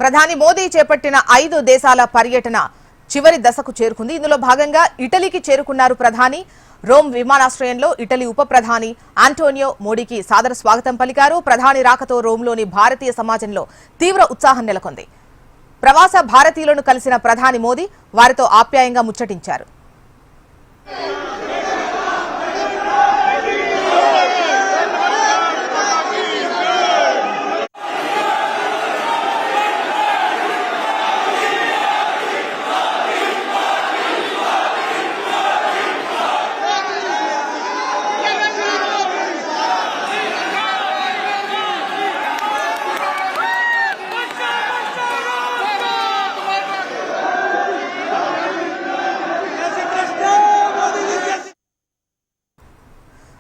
ప్రధాని మోదీ చేపట్టిన 5 దేశాల పర్యటన చివరి దశకు చేరుకుంది. ఇందులో భాగంగా ఇటలీకి చేరుకున్నారు ప్రధాని. రోమ్ విమానాశ్రయంలో ఇటలీ ఉప ప్రధాని ఆంటోనియో మోడీకి సాదర స్వాగతం పలికారు. ప్రధాని రాకతో రోమ్లోని భారతీయ సమాజంలో తీవ్ర ఉత్సాహం నెలకొంది. ప్రవాస భారతీయులను కలిసిన ప్రధాని మోదీ వారితో ఆప్యాయంగా ముచ్చటించారు.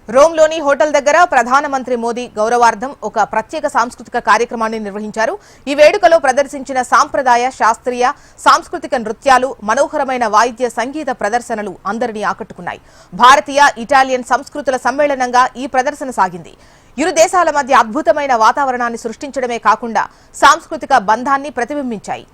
రోమ్లోని హోటల్ దగ్గర ప్రధానమంత్రి మోదీ గౌరవార్థం ఒక ప్రత్యేక సాంస్కృతిక కార్యక్రమాన్ని నిర్వహించారు. ఈ వేడుకలో ప్రదర్శించిన సాంప్రదాయ, శాస్త్రీయ, సాంస్కృతిక నృత్యాలు, మనోహరమైన వాయిద్య సంగీత ప్రదర్శనలు అందరినీ ఆకట్టుకున్నాయి. భారతీయ, ఇటాలియన్ సంస్కృతుల సమ్మేళనంగా ఈ ప్రదర్శన సాగింది. ఇరు దేశాల మధ్య అద్భుతమైన వాతావరణాన్ని సృష్టించడమే కాకుండా సాంస్కృతిక బంధాన్ని ప్రతిబింబించాయి.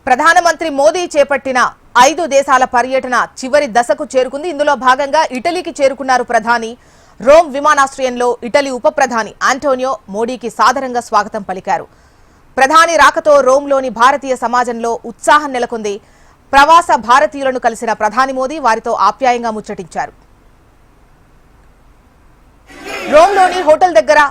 ప్రధానమంత్రి మోదీ చేపట్టిన 5 దేశాల పర్యటన చివరి దశకు చేరుకుంది. ఇందులో భాగంగా ఇటలీకి చేరుకున్నారు ప్రధాని. రోమ్ విమానాశ్రయంలో ఇటలీ ఉప ప్రధాని ఆంటోనియో మోడీకి సాదరంగా స్వాగతం పలికారు. ప్రధాని రాకతో రోమ్లోని భారతీయ సమాజంలో ఉత్సాహం నెలకొంది. ప్రవాస భారతీయులను కలిసిన ప్రధాని మోదీ వారితో ఆప్యాయంగా ముచ్చటించారు. రోమ్లోని హోటల్ దగ్గర